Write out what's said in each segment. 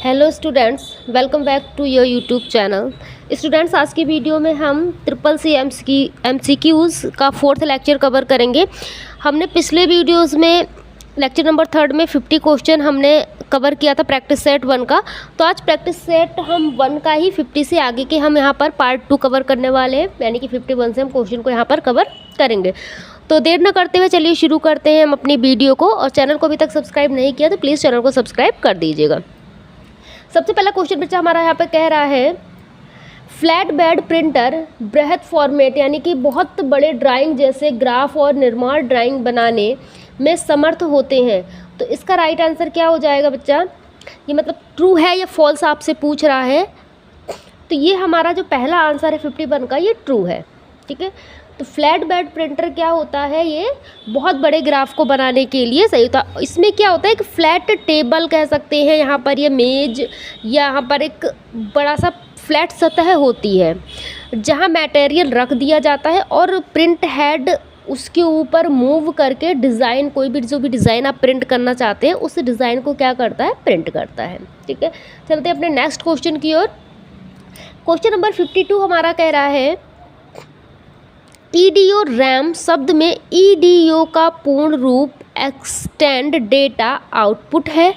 Hello students, welcome back to your YouTube channel. Students, आज की video में हम ट्रिपल सी MCQs का 4th लेक्चर कवर करेंगे। हमने पिछले वीडियोस में लेक्चर नंबर 3 में 50 क्वेश्चन हमने कवर किया था प्रैक्टिस सेट 1 का। तो आज प्रैक्टिस सेट हम 1 का ही 50 से आगे के हम यहाँ पर पार्ट 2 कवर करने वाले हैं, यानी कि 51 से हम क्वेश्चन को यहाँ पर कवर करेंगे। तो देर न करते हुए चलिए शुरू करते हैं हम अपनी वीडियो को। और चैनल को अभी तक सब्सक्राइब नहीं किया तो प्लीज़ चैनल को सब्सक्राइब कर दीजिएगा। सबसे पहला क्वेश्चन बच्चा हमारा यहाँ पे कह रहा है, फ्लैट बेड प्रिंटर बृहद फॉर्मेट यानी कि बहुत बड़े ड्राइंग जैसे ग्राफ और निर्माण ड्राइंग बनाने में समर्थ होते हैं। तो इसका राइट आंसर क्या हो जाएगा बच्चा? ये मतलब ट्रू है या फॉल्स आपसे पूछ रहा है। तो ये हमारा जो पहला आंसर है 51 का, ये ट्रू है। ठीक है, तो फ्लैट बेड प्रिंटर क्या होता है? ये बहुत बड़े ग्राफ को बनाने के लिए सही होता है। इसमें क्या होता है, एक फ्लैट टेबल कह सकते हैं, यहाँ पर ये मेज या यहाँ पर एक बड़ा सा फ्लैट सतह होती है जहाँ मटेरियल रख दिया जाता है और प्रिंट हेड उसके ऊपर मूव करके डिज़ाइन, कोई भी जो भी डिज़ाइन आप प्रिंट करना चाहते हैं उस डिज़ाइन को क्या करता है, प्रिंट करता है। ठीक है, चलते हैं अपने नेक्स्ट क्वेश्चन की ओर। क्वेश्चन नंबर 52 हमारा कह रहा है, ईडीओ रैम शब्द में ईडीओ का पूर्ण रूप एक्सटेंड डेटा आउटपुट है।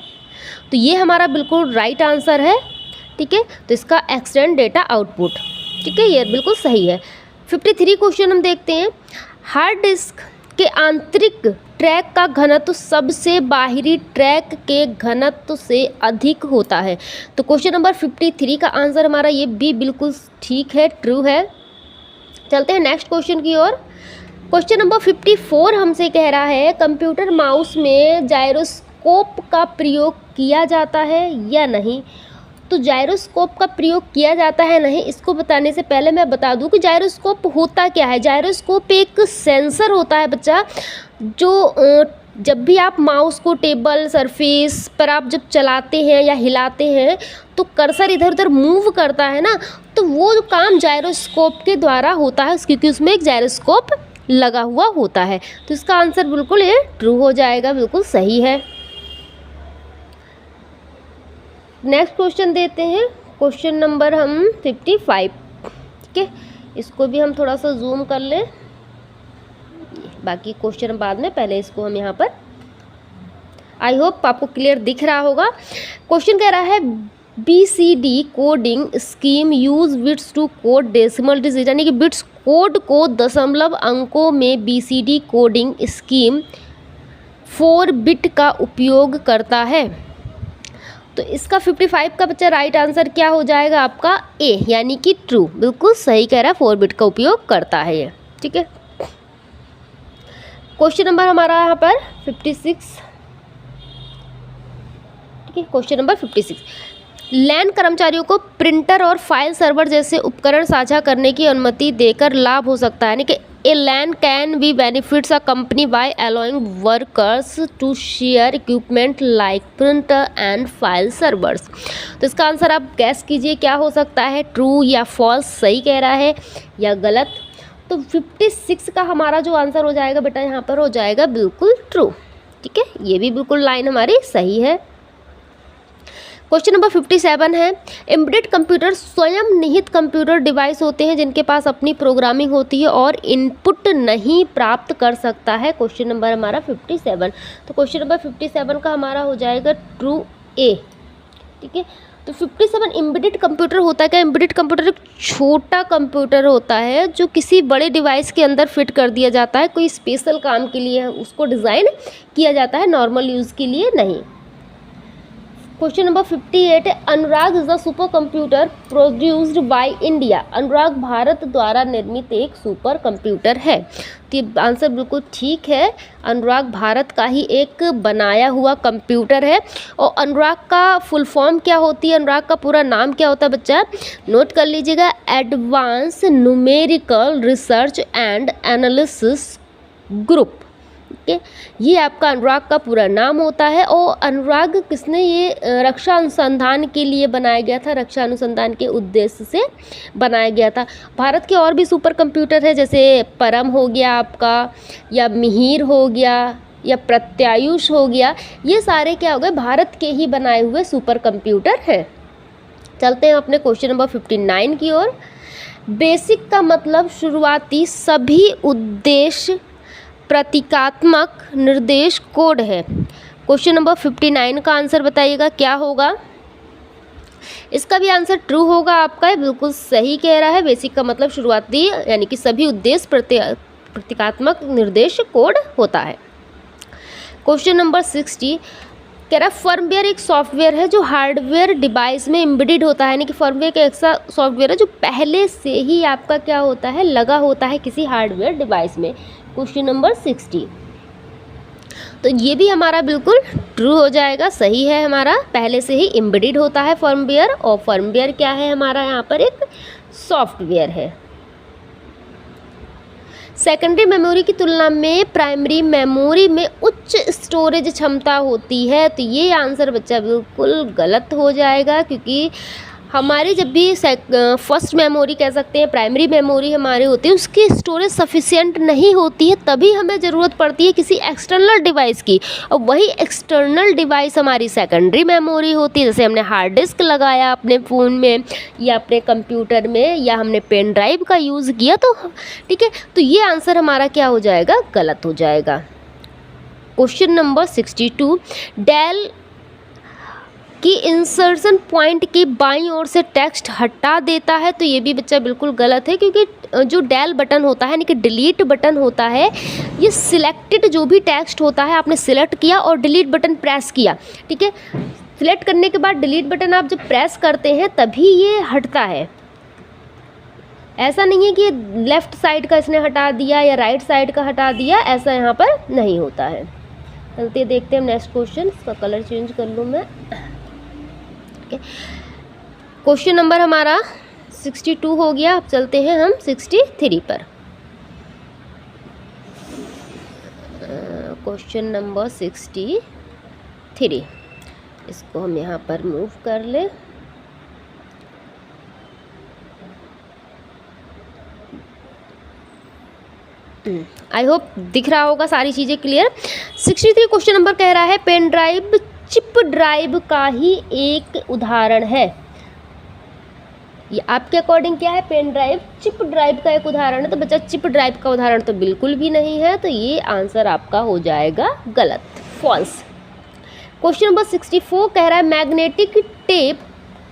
तो ये हमारा बिल्कुल राइट आंसर है। ठीक है, तो इसका एक्सटेंड डेटा आउटपुट, ठीक है, ये बिल्कुल सही है। 53 क्वेश्चन हम देखते हैं, हार्ड डिस्क के आंतरिक ट्रैक का घनत्व सबसे बाहरी ट्रैक के घनत्व से अधिक होता है। तो क्वेश्चन नंबर 53 का आंसर हमारा ये भी बिल्कुल ठीक है, ट्रू है। चलते हैं नेक्स्ट क्वेश्चन की ओर। क्वेश्चन नंबर 54 हमसे कह रहा है, कंप्यूटर माउस में जायरोस्कोप का प्रयोग किया जाता है या नहीं। तो जायरोस्कोप का प्रयोग किया जाता है नहीं, इसको बताने से पहले मैं बता दूं कि जायरोस्कोप होता क्या है। जायरोस्कोप एक सेंसर होता है बच्चा, जो जब भी आप माउस को टेबल सरफेस पर आप जब चलाते हैं या हिलाते हैं तो कर्सर इधर उधर मूव करता है ना, तो वो काम जायरोस्कोप के द्वारा होता है, क्योंकि उसमें एक जायरोस्कोप लगा हुआ होता है। तो इसका आंसर बिल्कुल ये ट्रू हो जाएगा, बिल्कुल सही है। नेक्स्ट क्वेश्चन देते हैं, क्वेश्चन नंबर हम 55। ठीक है, इसको भी हम थोड़ा सा जूम कर लें, बाकी क्वेश्चन बाद में, पहले इसको हम यहाँ पर, आई होप आपको क्लियर दिख रहा होगा। क्वेश्चन कह रहा है, BCD coding scheme use bits to code decimal digit, यानी कि बिट्स कोड को दशमलव अंकों में BCD कोडिंग स्कीम 4 बिट का उपयोग करता है। तो इसका 55 का बच्चा राइट आंसर क्या हो जाएगा आपका? ए, यानी कि ट्रू, बिल्कुल सही कह रहा है, 4 बिट का उपयोग करता है ये। ठीक है, क्वेश्चन नंबर हमारा यहाँ पर 56। ठीक है, क्वेश्चन नंबर 56, लैन कर्मचारियों को प्रिंटर और फाइल सर्वर जैसे उपकरण साझा करने की अनुमति देकर लाभ हो सकता है, यानी कि a LAN can be benefits a company by allowing workers to share equipment like printer and file servers. तो इसका आंसर आप गैस कीजिए क्या हो सकता है, ट्रू या फॉल्स, सही कह रहा है या गलत। तो 56 का हमारा जो आंसर हो जाएगा बेटा यहाँ पर हो जाएगा बिल्कुल ट्रू। ठीक है, ये भी बिल्कुल लाइन हमारी सही है। क्वेश्चन नंबर 57 है, एम्बेडेड कंप्यूटर स्वयं निहित कंप्यूटर डिवाइस होते हैं जिनके पास अपनी प्रोग्रामिंग होती है और इनपुट नहीं प्राप्त कर सकता है। क्वेश्चन नंबर हमारा 57। तो क्वेश्चन नंबर 57 का हमारा हो जाएगा ट्रू, ए। ठीक है, तो 57 एम्बेडेड कंप्यूटर होता है क्या? एम्बेडेड कंप्यूटर एक छोटा कंप्यूटर होता है जो किसी बड़े डिवाइस के अंदर फिट कर दिया जाता है, कोई स्पेशल काम के लिए उसको डिज़ाइन किया जाता है, नॉर्मल यूज़ के लिए नहीं। क्वेश्चन नंबर 58 है, Anurag is the super computer produced by India. Anurag Bharat द्वारा निर्मित एक सुपर कंप्यूटर है। तो ये आंसर बिल्कुल ठीक है, अनुराग भारत का ही एक बनाया हुआ कंप्यूटर है। और अनुराग का फुल फॉर्म क्या होती है, अनुराग का पूरा नाम क्या होता है बच्चा? नोट कर लीजिएगा, advance numerical research and analysis group. ठीक है, ये आपका अनुराग का पूरा नाम होता है। और अनुराग किसने, ये रक्षा अनुसंधान के लिए बनाया गया था, रक्षा अनुसंधान के उद्देश्य से बनाया गया था। भारत के और भी सुपर कंप्यूटर है, जैसे परम हो गया आपका, या मिहिर हो गया, या प्रत्यायुष हो गया, ये सारे क्या हो गए, भारत के ही बनाए हुए सुपर कंप्यूटर हैं। चलते हैं अपने क्वेश्चन नंबर 59 की ओर। बेसिक का मतलब शुरुआती सभी उद्देश्य प्रतीकात्मक निर्देश कोड है। क्वेश्चन नंबर 59 का आंसर बताइएगा क्या होगा। इसका भी आंसर ट्रू होगा आपका, बिल्कुल सही कह रहा है। बेसिक का मतलब शुरुआती यानी कि सभी उद्देश्य प्रतीकात्मक निर्देश कोड होता है। क्वेश्चन नंबर 60 कह रहा है फर्मवेयर एक सॉफ्टवेयर है जो हार्डवेयर डिवाइस में एम्बेडेड होता है, यानी कि फर्मवेयर का ऐसा सॉफ्टवेयर है जो पहले से ही आपका क्या होता है, लगा होता है किसी हार्डवेयर डिवाइस में। क्वेश्चन नंबर 60, तो ये भी हमारा बिल्कुल ट्रू हो जाएगा, सही है हमारा, पहले से ही एम्बेडेड होता है फर्मवेयर। और फर्मवेयर क्या है हमारा, यहाँ पर एक सॉफ्टवेयर है। सेकेंडरी मेमोरी की तुलना में प्राइमरी मेमोरी में उच्च स्टोरेज क्षमता होती है, तो ये आंसर बच्चा बिल्कुल गलत हो जाएगा, क्योंकि हमारी जब भी फर्स्ट मेमोरी कह सकते हैं, प्राइमरी मेमोरी हमारी होती है, उसकी स्टोरेज सफिशिएंट नहीं होती है, तभी हमें ज़रूरत पड़ती है किसी एक्सटर्नल डिवाइस की। और वही एक्सटर्नल डिवाइस हमारी सेकेंडरी मेमोरी होती है, जैसे हमने हार्ड डिस्क लगाया अपने फ़ोन में या अपने कंप्यूटर में, या हमने पेन ड्राइव का यूज़ किया, तो ठीक है, तो ये आंसर हमारा क्या हो जाएगा, गलत हो जाएगा। क्वेश्चन नंबर 62 डेल कि इंसर्शन पॉइंट की बाईं ओर से टेक्स्ट हटा देता है, तो ये भी बच्चा बिल्कुल गलत है, क्योंकि जो डेल बटन होता है यानी कि डिलीट बटन होता है, ये सिलेक्टेड जो भी टेक्स्ट होता है आपने सिलेक्ट किया और डिलीट बटन प्रेस किया, ठीक है, सिलेक्ट करने के बाद डिलीट बटन आप जब प्रेस करते हैं तभी ये हटता है। ऐसा नहीं है कि लेफ़्ट साइड का इसने हटा दिया या राइट साइड का हटा दिया, ऐसा यहाँ पर नहीं होता है। चलते देखते हैं नेक्स्ट क्वेश्चन, इसका कलर चेंज कर लूँ मैं। क्वेश्चन नंबर हमारा 62 हो गया। अब चलते हैं हम 63 पर। क्वेश्चन नंबर 63, इसको हम यहाँ पर मूव कर ले। आई होप दिख रहा होगा सारी चीज़ें क्लियर। 63 क्वेश्चन नंबर कह रहा है पेन ड्राइव चिप ड्राइव का ही एक उदाहरण है। ये आपके अकॉर्डिंग क्या है, पेन ड्राइव चिप ड्राइव का एक उदाहरण है, तो बच्चा चिप ड्राइव का उदाहरण तो बिल्कुल भी नहीं है, तो ये आंसर आपका हो जाएगा गलत, फॉल्स। क्वेश्चन नंबर 64 कह रहा है मैग्नेटिक टेप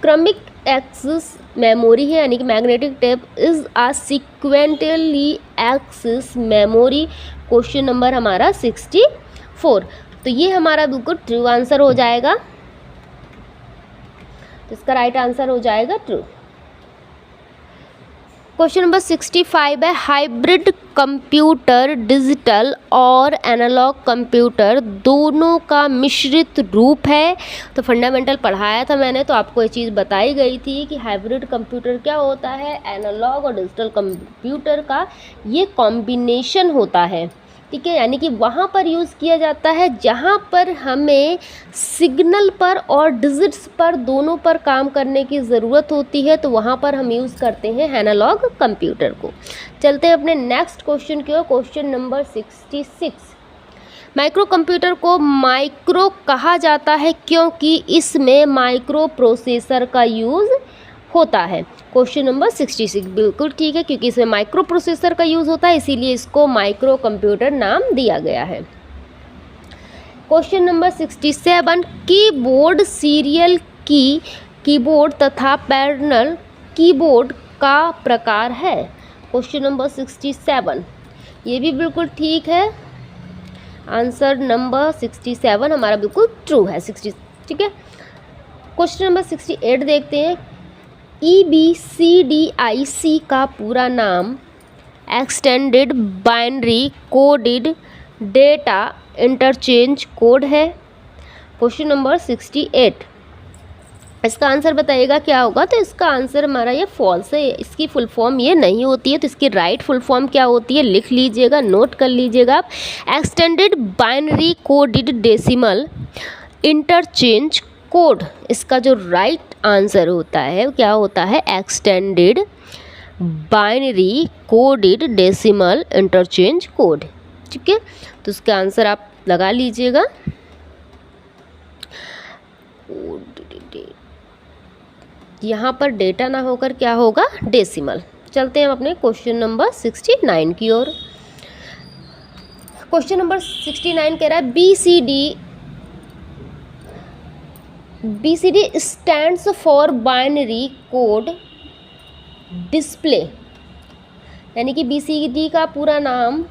क्रमिक एक्सिस मेमोरी है, यानी कि magnetic tape is a sequentially axis memory. Question number हमारा 64, तो ये हमारा बिल्कुल ट्रू आंसर हो जाएगा, तो इसका राइट आंसर हो जाएगा ट्रू। क्वेश्चन नंबर 65 है हाइब्रिड कंप्यूटर डिजिटल और एनालॉग कंप्यूटर दोनों का मिश्रित रूप है। तो फंडामेंटल पढ़ाया था मैंने, तो आपको ये चीज़ बताई गई थी कि हाइब्रिड कंप्यूटर क्या होता है, एनालॉग और डिजिटल कंप्यूटर का ये कॉम्बिनेशन होता है, ठीक है, यानी कि वहाँ पर यूज़ किया जाता है जहाँ पर हमें सिग्नल पर और डिजिट्स पर दोनों पर काम करने की ज़रूरत होती है, तो वहाँ पर हम यूज़ करते हैं एनालॉग कंप्यूटर को। चलते हैं अपने नेक्स्ट क्वेश्चन की ओर। क्वेश्चन नंबर 66, माइक्रो कंप्यूटर को माइक्रो कहा जाता है क्योंकि इसमें माइक्रो प्रोसेसर का यूज़ होता है। क्वेश्चन नंबर 66 बिल्कुल ठीक है, क्योंकि इसमें माइक्रो प्रोसेसर का यूज़ होता है, इसीलिए इसको माइक्रो कंप्यूटर नाम दिया गया है। क्वेश्चन नंबर 67 कीबोर्ड सीरियल की कीबोर्ड तथा पैरेलल कीबोर्ड का प्रकार है। क्वेश्चन नंबर 67, ये भी बिल्कुल ठीक है, आंसर नंबर 67 हमारा बिल्कुल ट्रू है, 60, ठीक है। क्वेश्चन नंबर 68 देखते हैं। EBCDIC का पूरा नाम extended binary coded data interchange code है। क्वेश्चन नंबर 68, इसका आंसर बताइएगा क्या होगा। तो इसका आंसर हमारा ये फॉल्स है, इसकी फुल फॉर्म ये नहीं होती है, तो इसकी राइट फुल फॉर्म क्या होती है, लिख लीजिएगा, नोट कर लीजिएगा आप। Extended binary coded decimal interchange code, इसका जो राइट आंसर होता है क्या होता है, extended binary coded decimal interchange code, ठीक है। तो इसका आंसर आप लगा लीजिएगा। यहाँ पर डेटा ना होकर क्या होगा, डेसिमल। चलते हैं हम अपने क्वेश्चन नंबर 69 की ओर। क्वेश्चन नंबर 69 कह रहा है BCD stands for binary code display, यानी कि BCD का पूरा नाम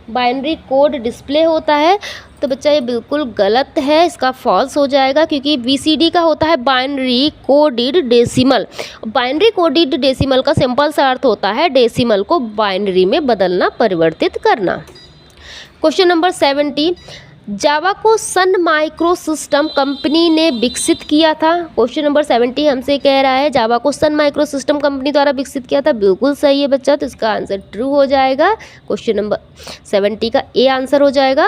बाइनरी कोड डिस्प्ले होता है। तो बच्चा ये बिल्कुल गलत है, इसका फॉल्स हो जाएगा, क्योंकि BCD का होता है binary coded decimal. Binary coded decimal का सिंपल सा अर्थ होता है डेसिमल को बाइनरी में बदलना, परिवर्तित करना। क्वेश्चन नंबर 70, जावा को सन माइक्रो सिस्टम कंपनी ने विकसित किया था। क्वेश्चन नंबर 70 हमसे कह रहा है जावा को सन माइक्रो सिस्टम कंपनी द्वारा विकसित किया था। बिल्कुल सही है बच्चा, तो इसका आंसर ट्रू हो जाएगा। क्वेश्चन नंबर 70 का ए आंसर हो जाएगा।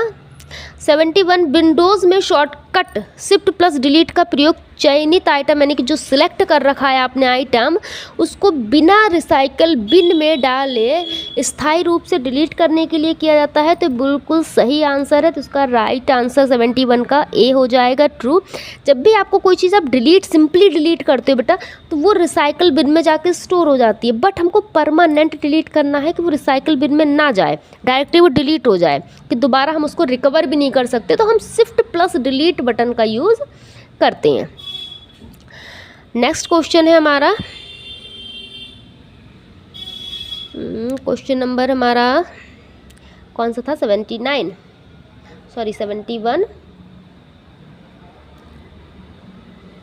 71, विंडोज़ में शॉर्टकट शिफ्ट प्लस डिलीट का प्रयोग चयनित आइटम, यानी कि जो सिलेक्ट कर रखा है आपने आइटम, उसको बिना रिसाइकल बिन में डाले स्थायी रूप से डिलीट करने के लिए किया जाता है। तो बिल्कुल सही आंसर है, तो इसका राइट आंसर 71 का ए हो जाएगा, ट्रू। जब भी आपको कोई चीज़ आप सिंपली डिलीट करते हो बेटा, तो वो रिसाइकल बिन में जाके स्टोर हो जाती है, बट हमको परमानेंट डिलीट करना है कि वो रिसाइकल बिन में ना जाए, डायरेक्टली वो डिलीट हो जाए, कि दोबारा हम उसको रिकवर भी नहीं कर सकते। तो हम शिफ्ट प्लस डिलीट बटन का यूज़ करते हैं। नेक्स्ट क्वेश्चन है हमारा, क्वेश्चन नंबर हमारा कौन सा था, 71।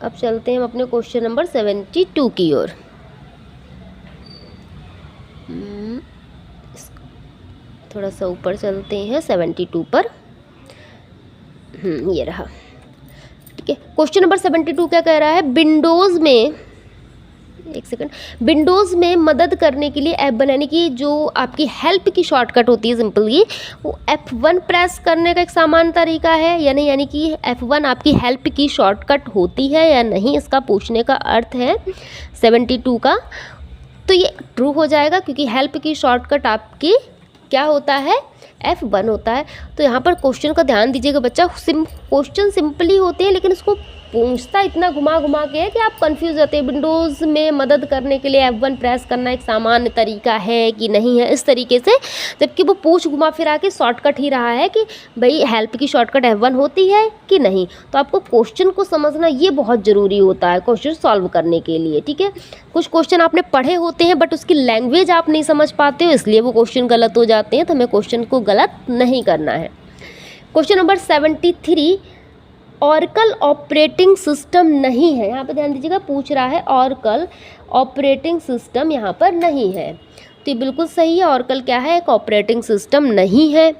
अब चलते हैं हम अपने क्वेश्चन नंबर 72 की ओर। थोड़ा सा ऊपर चलते हैं 72 पर। ये रहा, ठीक है। क्वेश्चन नंबर 72 क्या कह रहा है, विंडोज़ में, एक सेकंड, विंडोज़ में मदद करने के लिए F1, यानी कि जो आपकी हेल्प की शॉर्टकट होती है सिंपली, वो F1 प्रेस करने का एक सामान्य तरीका है या नहीं, यानी कि F1 आपकी हेल्प की शॉर्टकट होती है या नहीं, इसका पूछने का अर्थ है 72 का। तो ये ट्रू हो जाएगा, क्योंकि हेल्प की शॉर्टकट आपकी क्या होता है, F1 होता है। तो यहाँ पर क्वेश्चन का ध्यान दीजिएगा बच्चा, क्वेश्चन सिंपली होते हैं, लेकिन इसको पूछता इतना घुमा घुमा के है कि आप कंफ्यूज रहते हैं। विंडोज़ में मदद करने के लिए F1 प्रेस करना एक सामान्य तरीका है कि नहीं है, इस तरीके से, जबकि वो पूछ घुमा फिरा के शॉर्टकट ही रहा है कि भाई हेल्प की शॉर्टकट F1 होती है कि नहीं। तो आपको क्वेश्चन को समझना ये बहुत ज़रूरी होता है क्वेश्चन सॉल्व करने के लिए, ठीक है। कुछ क्वेश्चन आपने पढ़े होते हैं बट उसकी लैंग्वेज आप नहीं समझ पाते हो, इसलिए वो क्वेश्चन गलत हो जाते हैं। तो हमें क्वेश्चन को गलत नहीं करना है। Question number 73, oracle operating system नहीं है। यहाँ पे ध्यान दीजिएगा, पूछ रहा है ऑरेकल ऑपरेटिंग सिस्टम यहाँ पर नहीं है। तो ये बिल्कुल सही है, ऑरेकल क्या है, एक ऑपरेटिंग सिस्टम नहीं है।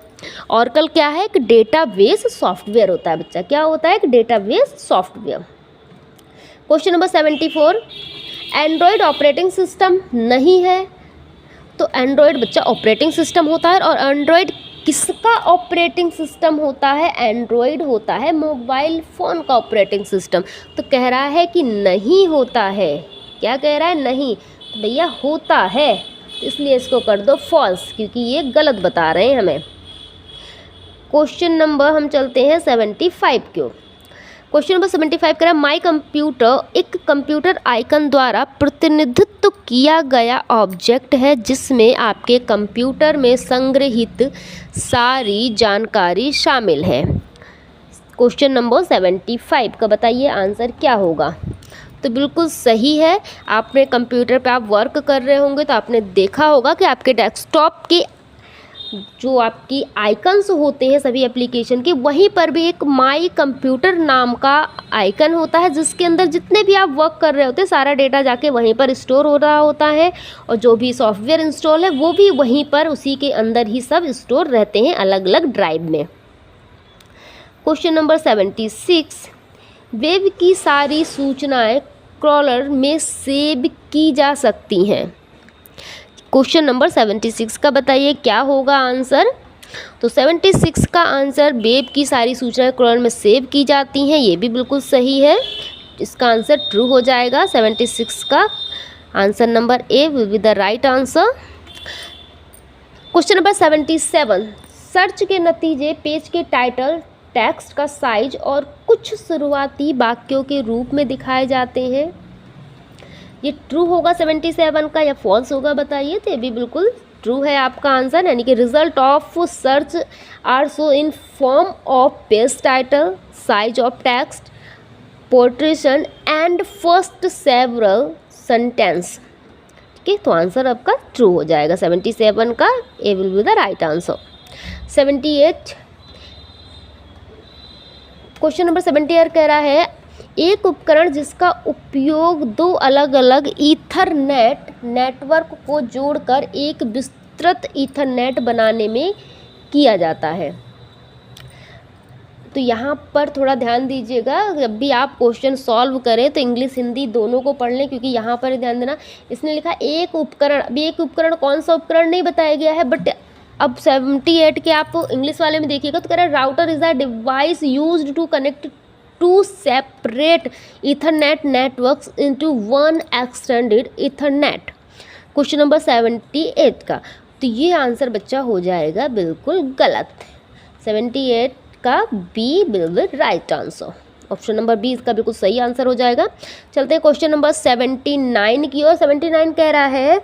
ऑरेकल क्या है, एक डेटाबेस सॉफ्टवेयर होता है बच्चा, क्या होता है, एक database software. Question number 74, Android operating system नहीं है। तो एंड्रॉयड बच्चा ऑपरेटिंग सिस्टम होता है, और एंड्रॉयड किसका ऑपरेटिंग सिस्टम होता है, एंड्रॉयड होता है मोबाइल फ़ोन का ऑपरेटिंग सिस्टम। तो कह रहा है कि नहीं होता है, क्या कह रहा है, नहीं। तो भैया होता है, तो इसलिए इसको कर दो फॉल्स, क्योंकि ये गलत बता रहे हैं हमें। क्वेश्चन नंबर हम चलते हैं 75 की ओर। क्वेश्चन नंबर 75 कह रहा है, माई कंप्यूटर एक कंप्यूटर आइकन द्वारा प्रतिनिधित्व किया गया ऑब्जेक्ट है जिसमें आपके कंप्यूटर में संग्रहित सारी जानकारी शामिल है। क्वेश्चन नंबर 75 का बताइए आंसर क्या होगा। तो बिल्कुल सही है, आपने कंप्यूटर पे आप वर्क कर रहे होंगे तो आपने देखा होगा कि आपके डेस्कटॉप के जो आपकी आइकन्स होते हैं सभी एप्लीकेशन के, वहीं पर भी एक माई कंप्यूटर नाम का आइकन होता है, जिसके अंदर जितने भी आप वर्क कर रहे होते हैं सारा डेटा जाके वहीं पर स्टोर हो रहा होता है, और जो भी सॉफ्टवेयर इंस्टॉल है वो भी वहीं पर उसी के अंदर ही सब स्टोर रहते हैं अलग अलग ड्राइव में। क्वेश्चन नंबर 76, वेब की सारी सूचनाएं क्रॉलर में सेव की जा सकती हैं। क्वेश्चन नंबर 76 का बताइए क्या होगा आंसर। तो 76 का आंसर, वेब की सारी सूचनाएं क्रॉलर में सेव की जाती हैं, ये भी बिल्कुल सही है, इसका आंसर ट्रू हो जाएगा। 76 का answer number A will be the right answer. Question number 77, search के नतीजे पेज के टाइटल, टेक्स्ट का साइज और कुछ शुरुआती वाक्यों के रूप में दिखाए जाते हैं। ये ट्रू होगा 77 का या फॉल्स होगा बताइए। तो ये भी बिल्कुल ट्रू है आपका आंसर, यानी कि result of search are so in form of page title, size of text, portrayal and first several sentence. ठीक है, तो आंसर आपका ट्रू हो जाएगा 77 का, A will be the right answer. 78 question number 78 कह रहा है एक उपकरण जिसका उपयोग दो अलग अलग ईथरनेट नेटवर्क को जोड़कर एक विस्तृत ईथरनेट बनाने में किया जाता है। तो यहाँ पर थोड़ा ध्यान दीजिएगा, जब भी आप क्वेश्चन सॉल्व करें तो इंग्लिश हिंदी दोनों को पढ़ लें, क्योंकि यहाँ पर ध्यान देना इसने लिखा एक उपकरण। अभी एक उपकरण कौन सा उपकरण नहीं बताया गया है, बट अब 78 के आप इंग्लिश वाले में देखिएगा तो कह रहा है router is a device used to connect two separate ethernet networks into one extended ethernet. Question number 78 का, तो ये आंसर बच्चा हो जाएगा बिल्कुल गलत। 78 का बी बिल्कुल right answer, option number B इसका बिल्कुल सही आंसर हो जाएगा। चलते हैं क्वेश्चन नंबर 79 की ओर। 79 कह रहा है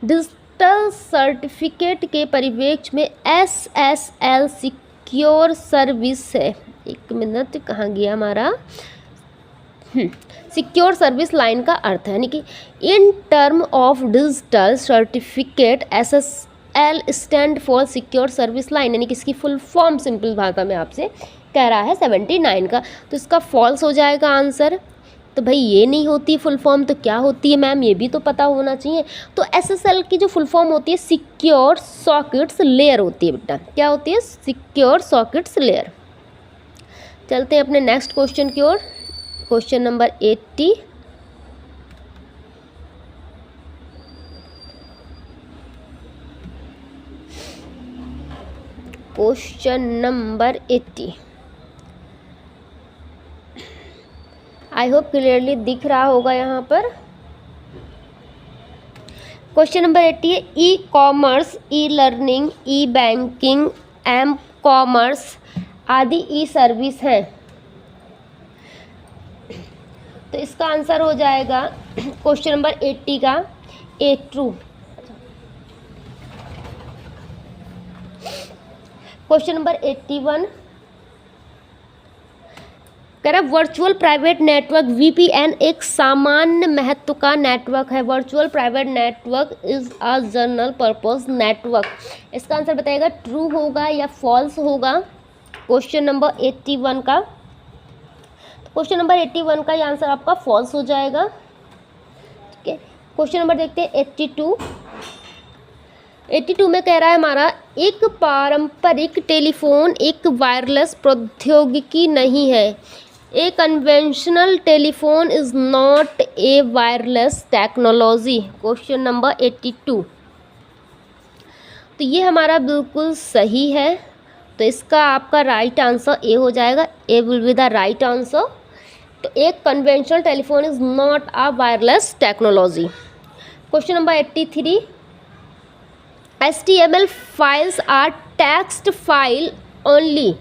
डिजिटल सर्टिफिकेट के परिप्रेक्ष्य में SSL सिक्योर सर्विस है। एक मिनट, कहाँ गया हमारा सिक्योर सर्विस लाइन का अर्थ है, यानी कि in term of digital certificate SSL stand for secure service line, यानी कि इसकी फुल फॉर्म सिंपल भाषा में आपसे कह रहा है 79 का, तो इसका फॉल्स हो जाएगा आंसर। तो भाई ये नहीं होती फुल फॉर्म तो क्या होती है मैम, ये भी तो पता होना चाहिए। तो SSL की जो फुल फॉर्म होती है सिक्योर सॉकेट्स लेयर होती है बेटा। क्या होती है? Secure sockets layer. चलते हैं अपने नेक्स्ट क्वेश्चन की ओर। Question number 80। Question number 80 I hope clearly दिख रहा होगा यहाँ पर। क्वेश्चन नंबर 80 है e commerce, e learning, e banking, m commerce आदि ई सर्विस हैं। तो इसका आंसर हो जाएगा क्वेश्चन नंबर 80 का ए ट्रू। क्वेश्चन नंबर 81 कह रहा है वर्चुअल प्राइवेट नेटवर्क VPN एक सामान्य महत्व का नेटवर्क है। Virtual private network is a general purpose network. इसका आंसर बताइएगा ट्रू होगा या फॉल्स होगा क्वेश्चन नंबर 81 का। क्वेश्चन नंबर 81 का ये आंसर आपका फॉल्स हो जाएगा। ठीक है, क्वेश्चन नंबर देखते हैं 82। 82 में कह रहा है हमारा एक पारंपरिक टेलीफोन एक वायरलेस प्रौद्योगिकी नहीं है। A conventional telephone is not a wireless technology. Question number 82, तो ये हमारा बिल्कुल सही है। तो इसका आपका राइट आंसर ए हो जाएगा। A will be the right answer. तो एक conventional telephone is not a wireless technology. Question number 83 HTML files are text file only.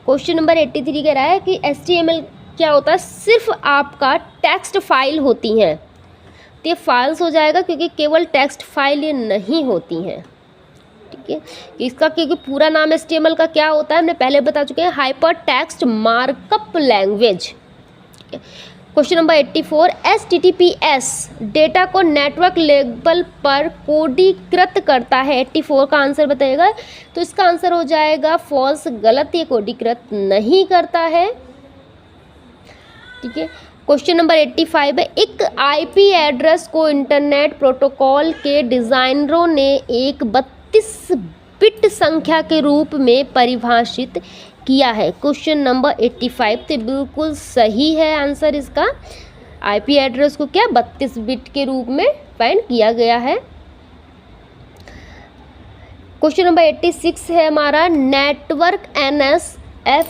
Question number 83 कह रहा है कि HTML क्या होता है? सिर्फ आपका टेक्स्ट फाइल होती हैं। तो ये फाइल्स हो जाएगा क्योंकि केवल टेक्स्ट फाइल ये नहीं होती हैं। ठीक है, इसका क्योंकि पूरा नाम HTML का क्या होता है हमने पहले बता चुके हैं, hyper text markup language. Question number 84 HTTPS data को नेटवर्क लेवल पर कोडीकृत करता है। 84 का आंसर बताइएगा। तो इसका आंसर हो जाएगा फॉल्स, गलत, ये कोडीकृत नहीं करता है। ठीक है, क्वेश्चन नंबर 85 है एक IP एड्रेस को इंटरनेट प्रोटोकॉल के डिज़ाइनरों ने एक 32 बिट संख्या के रूप में परिभाषित किया है। क्वेश्चन नंबर 85 तो बिल्कुल सही है आंसर इसका। IP एड्रेस को क्या 32 बिट के रूप में डिफाइन किया गया है। क्वेश्चन नंबर 86 है हमारा नेटवर्क NSFNET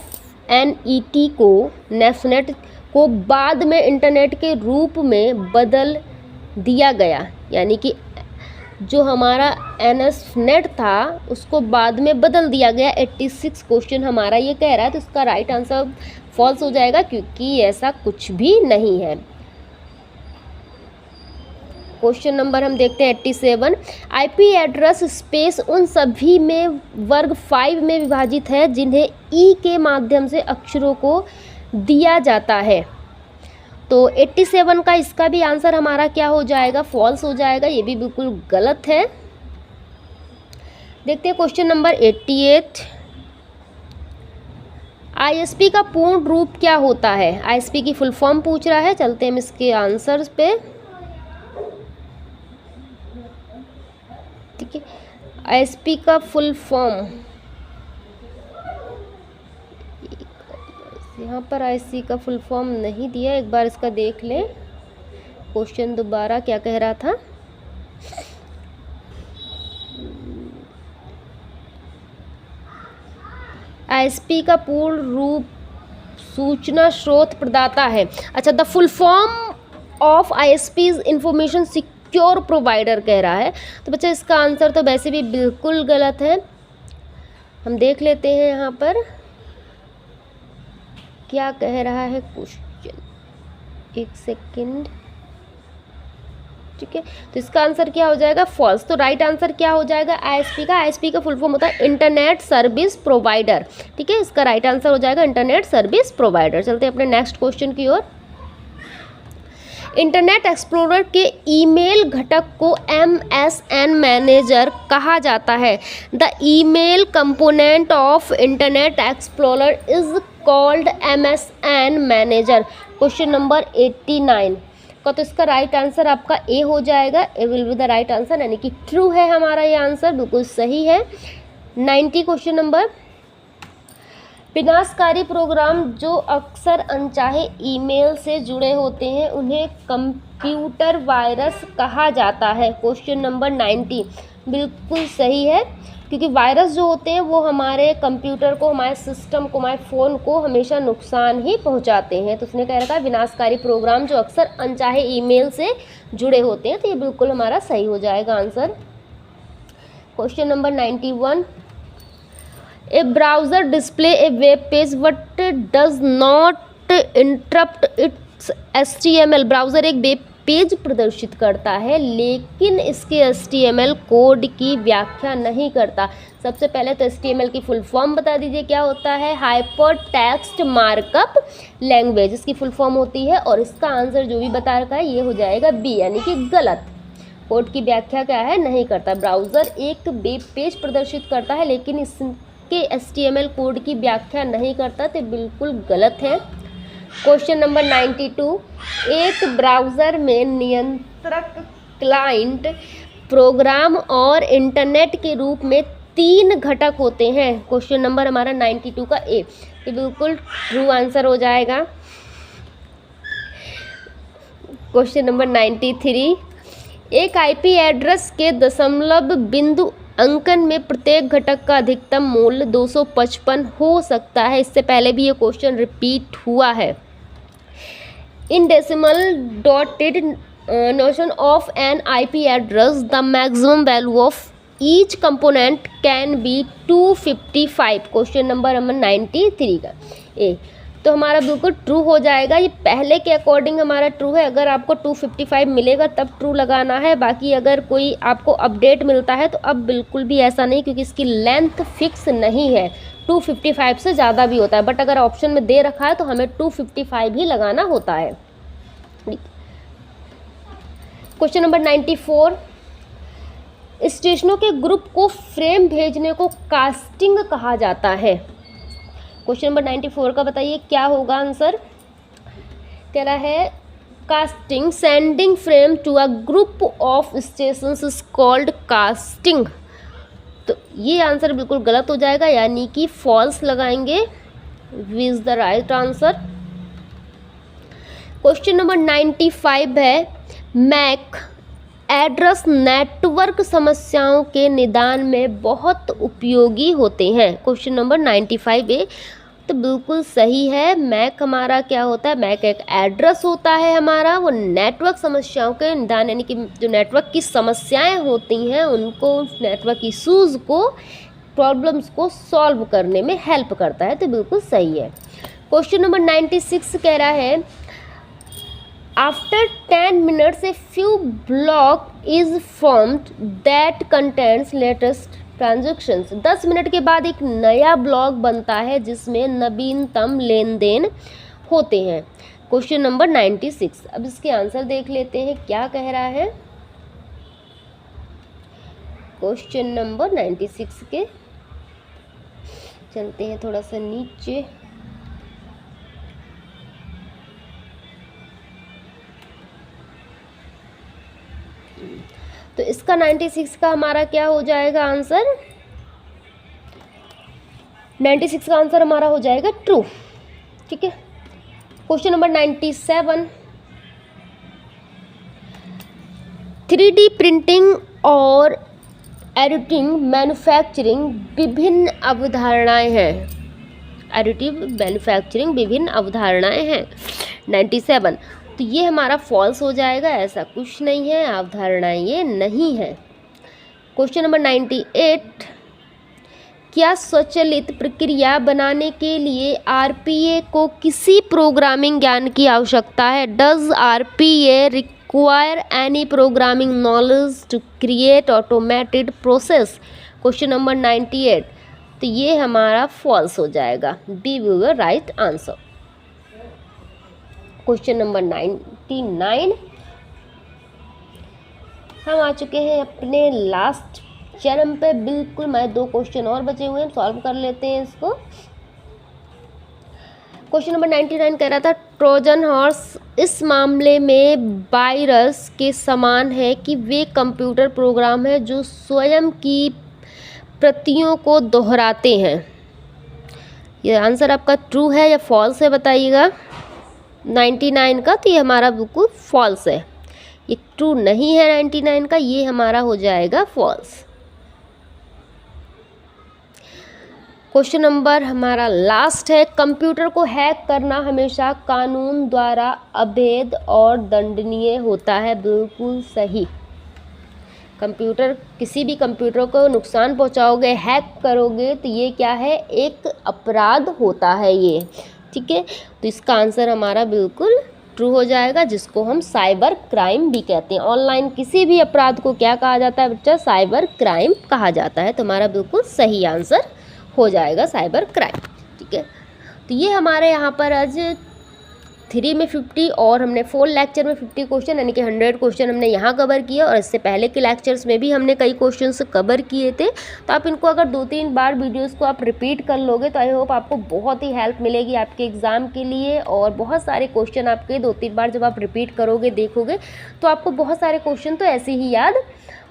को नेफनेट को बाद में इंटरनेट के रूप में बदल दिया गया, यानी कि जो हमारा NSNet था उसको बाद में बदल दिया गया। 86 क्वेश्चन हमारा ये कह रहा है, तो इसका राइट आंसर फॉल्स हो जाएगा क्योंकि ऐसा कुछ भी नहीं है। क्वेश्चन नंबर हम देखते हैं 87। IP एड्रेस स्पेस उन सभी में वर्ग 5 में विभाजित है जिन्हें E के माध्यम से अक्षरों को दिया जाता है। तो 87 का इसका भी आंसर हमारा क्या हो जाएगा, फॉल्स हो जाएगा, ये भी बिल्कुल गलत है। देखते हैं क्वेश्चन नंबर 88। ISP का पूर्ण रूप क्या होता है? ISP की फुल फॉर्म पूछ रहा है, चलते हैं हम इसके आंसर्स पे। ठीक है, ISP का फुल फॉर्म यहाँ पर ISP का फुल फॉर्म नहीं दिया, एक बार इसका देख लें। क्वेश्चन दोबारा क्या कह रहा था? ISP का पूर्ण रूप सूचना स्रोत प्रदाता है। अच्छा, the full form of ISP is information secure provider कह रहा है। तो बच्चा इसका आंसर तो वैसे भी बिल्कुल गलत है। हम देख लेते हैं यहाँ पर क्या कह रहा है क्वेश्चन, एक सेकंड। ठीक है, तो इसका आंसर क्या हो जाएगा, फॉल्स। तो राइट आंसर क्या हो जाएगा ISP का फुल फॉर्म होता है इंटरनेट सर्विस प्रोवाइडर। ठीक है, इसका राइट आंसर हो जाएगा इंटरनेट सर्विस प्रोवाइडर। चलते हैं अपने नेक्स्ट क्वेश्चन की ओर। इंटरनेट एक्सप्लोरर के ईमेल घटक को MSN मैनेजर कहा जाता है। The email component of internet explorer is called MSN manager. Question number 89 का तो इसका राइट आंसर आपका ए हो जाएगा। A will be the right answer, यानी कि ट्रू है हमारा ये आंसर, बिल्कुल सही है। 90 क्वेश्चन नंबर। विनाशकारी प्रोग्राम जो अक्सर अनचाहे ईमेल से जुड़े होते हैं उन्हें कंप्यूटर वायरस कहा जाता है। क्वेश्चन नंबर 90 बिल्कुल सही है, क्योंकि वायरस जो होते हैं वो हमारे कंप्यूटर को, हमारे सिस्टम को, हमारे फ़ोन को हमेशा नुकसान ही पहुंचाते हैं। तो उसने कह रखा है विनाशकारी प्रोग्राम जो अक्सर अनचाहे ईमेल से जुड़े होते हैं, तो ये बिल्कुल हमारा सही हो जाएगा answer. Question number 91। A browser display A web page but does not interrupt it's HTML। Browser एक वेब पेज प्रदर्शित करता है लेकिन इसके HTML कोड की व्याख्या नहीं करता। सबसे पहले तो HTML की फुल फॉर्म बता दीजिए क्या होता है। हाइपर टेक्स्ट मार्कअप लैंग्वेज इसकी फुल फॉर्म होती है, और इसका आंसर जो भी बता रखा है ये हो जाएगा बी, यानी कि गलत। कोड की व्याख्या क्या है, नहीं करता। ब्राउज़र एक वेब पेज प्रदर्शित करता है लेकिन इसके HTML कोड की व्याख्या नहीं करता, तो बिल्कुल गलत है। Question number 92। एक ब्राउज़र में नियंत्रक, क्लाइंट, प्रोग्राम और इंटरनेट के रूप में 3 घटक होते हैं। क्वेश्चन नंबर हमारा 92 का ए, ये बिल्कुल ट्रू आंसर हो जाएगा। Question number 93। एक IP एड्रेस के दशमलव बिंदु अंकन में प्रत्येक घटक का अधिकतम मूल्य 255 हो सकता है। इससे पहले भी ये क्वेश्चन रिपीट हुआ है। In decimal dotted notion of an IP address the maximum value of each component can be 255। Question number 93 का ए, तो हमारा बिल्कुल ट्रू हो जाएगा। ये पहले के अकॉर्डिंग हमारा ट्रू है। अगर आपको 255 मिलेगा तब ट्रू लगाना है, बाकी अगर कोई आपको अपडेट मिलता है तो अब बिल्कुल भी ऐसा नहीं, क्योंकि इसकी लेंथ फिक्स नहीं है। 255 से ज़्यादा भी होता है, बट अगर ऑप्शन में दे रखा है तो हमें 255 ही लगाना होता है। Question number 94। स्टेशनों के ग्रुप को फ्रेम भेजने को कास्टिंग कहा जाता है। क्वेश्चन नंबर 94 का बताइए क्या होगा आंसर। कह रहा है casting, sending frame to a group of stations is called casting. तो ये आंसर बिल्कुल गलत हो जाएगा, यानी कि फॉल्स लगाएंगे। B is the right answer. Question number 95 है मैक एड्रेस नेटवर्क समस्याओं के निदान में बहुत उपयोगी होते हैं। क्वेश्चन नंबर 95 ए, तो बिल्कुल सही है। मैक हमारा क्या होता है, मैक एक एड्रेस होता है हमारा, वो नेटवर्क समस्याओं के निदान यानी कि जो नेटवर्क की समस्याएं होती हैं उनको, नेटवर्क इशूज़ को, प्रॉब्लम्स को सॉल्व करने में हेल्प करता है, तो बिल्कुल सही है। क्वेश्चन नंबर 96 कह रहा है after 10 minutes a few block is formed that contains latest transactions. 10 minute के बाद एक नया ब्लॉक बनता है जिसमें नवीनतम लेन देन होते हैं। Question number 96। अब इसके आंसर देख लेते हैं क्या कह रहा है। क्वेश्चन नंबर 96 के चलते हैं थोड़ा सा नीचे। तो इसका 96 का हमारा क्या हो जाएगा आंसर, 96 का आंसर हमारा हो जाएगा ट्रू। ठीक है। क्वेश्चन नंबर 97, 3D प्रिंटिंग और एडिटिंग मैन्युफैक्चरिंग विभिन्न अवधारणाएं हैं। एडिटिव मैन्युफैक्चरिंग विभिन्न अवधारणाएं हैं। 97, तो ये हमारा फॉल्स हो जाएगा, ऐसा कुछ नहीं है, अवधारणाएं ये नहीं है। क्वेश्चन नंबर 98, क्या स्वचालित प्रक्रिया बनाने के लिए आरपीए को किसी प्रोग्रामिंग ज्ञान की आवश्यकता है? Does RPA require any programming knowledge to create automated process? Question number 98, तो ये हमारा फॉल्स हो जाएगा, B will be right answer. Question number 99, हम आ चुके हैं अपने लास्ट चरण पे बिल्कुल। मैं 2 क्वेश्चन और बचे हुए हैं, सॉल्व कर लेते हैं इसको। क्वेश्चन नंबर 99 कह रहा था ट्रोजन हॉर्स इस मामले में वायरस के समान है कि वे कंप्यूटर प्रोग्राम है जो स्वयं की प्रतियों को दोहराते हैं। ये आंसर आपका ट्रू है या फॉल्स है बताइएगा। 99 का तो ये हमारा बिल्कुल फॉल्स है, ये ट्रू नहीं है 99 का, ये हमारा हो जाएगा फॉल्स। क्वेश्चन नंबर हमारा लास्ट है, कंप्यूटर को हैक करना हमेशा कानून द्वारा अवैध और दंडनीय होता है। बिल्कुल सही। कंप्यूटर, किसी भी कंप्यूटर को नुकसान पहुंचाओगे, हैक करोगे तो ये क्या है, एक अपराध होता है ये। ठीक है। तो इसका आंसर हमारा बिल्कुल ट्रू हो जाएगा, जिसको हम साइबर क्राइम भी कहते हैं। ऑनलाइन किसी भी अपराध को क्या कहा जाता है बच्चा, साइबर क्राइम कहा जाता है। तो हमारा बिल्कुल सही आंसर हो जाएगा साइबर क्राइम। ठीक है। तो ये हमारे यहाँ पर आज 3 में 50 और हमने 4 लेक्चर में 50 क्वेश्चन यानी कि 100 क्वेश्चन हमने यहाँ कवर किए, और इससे पहले के लेक्चर्स में भी हमने कई क्वेश्चंस कवर किए थे। तो आप इनको अगर 2-3 बार वीडियोस को आप रिपीट कर लोगे तो आई होप आपको बहुत ही हेल्प मिलेगी आपके एग्ज़ाम के लिए। और बहुत सारे क्वेश्चन आपके 2-3 बार जब आप रिपीट करोगे, देखोगे, तो आपको बहुत सारे क्वेश्चन तो ऐसे ही याद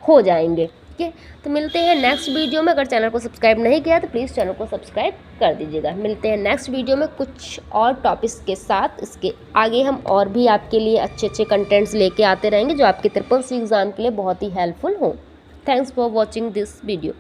हो जाएंगे। ठीक है। तो मिलते हैं नेक्स्ट वीडियो में। अगर चैनल को सब्सक्राइब नहीं किया तो प्लीज़ चैनल को सब्सक्राइब कर दीजिएगा। मिलते हैं नेक्स्ट वीडियो में कुछ और टॉपिक्स के साथ। इसके आगे हम और भी आपके लिए अच्छे अच्छे कंटेंट्स लेके आते रहेंगे जो आपके SSC एग्ज़ाम के लिए बहुत ही हेल्पफुल हों। Thanks for watching this video.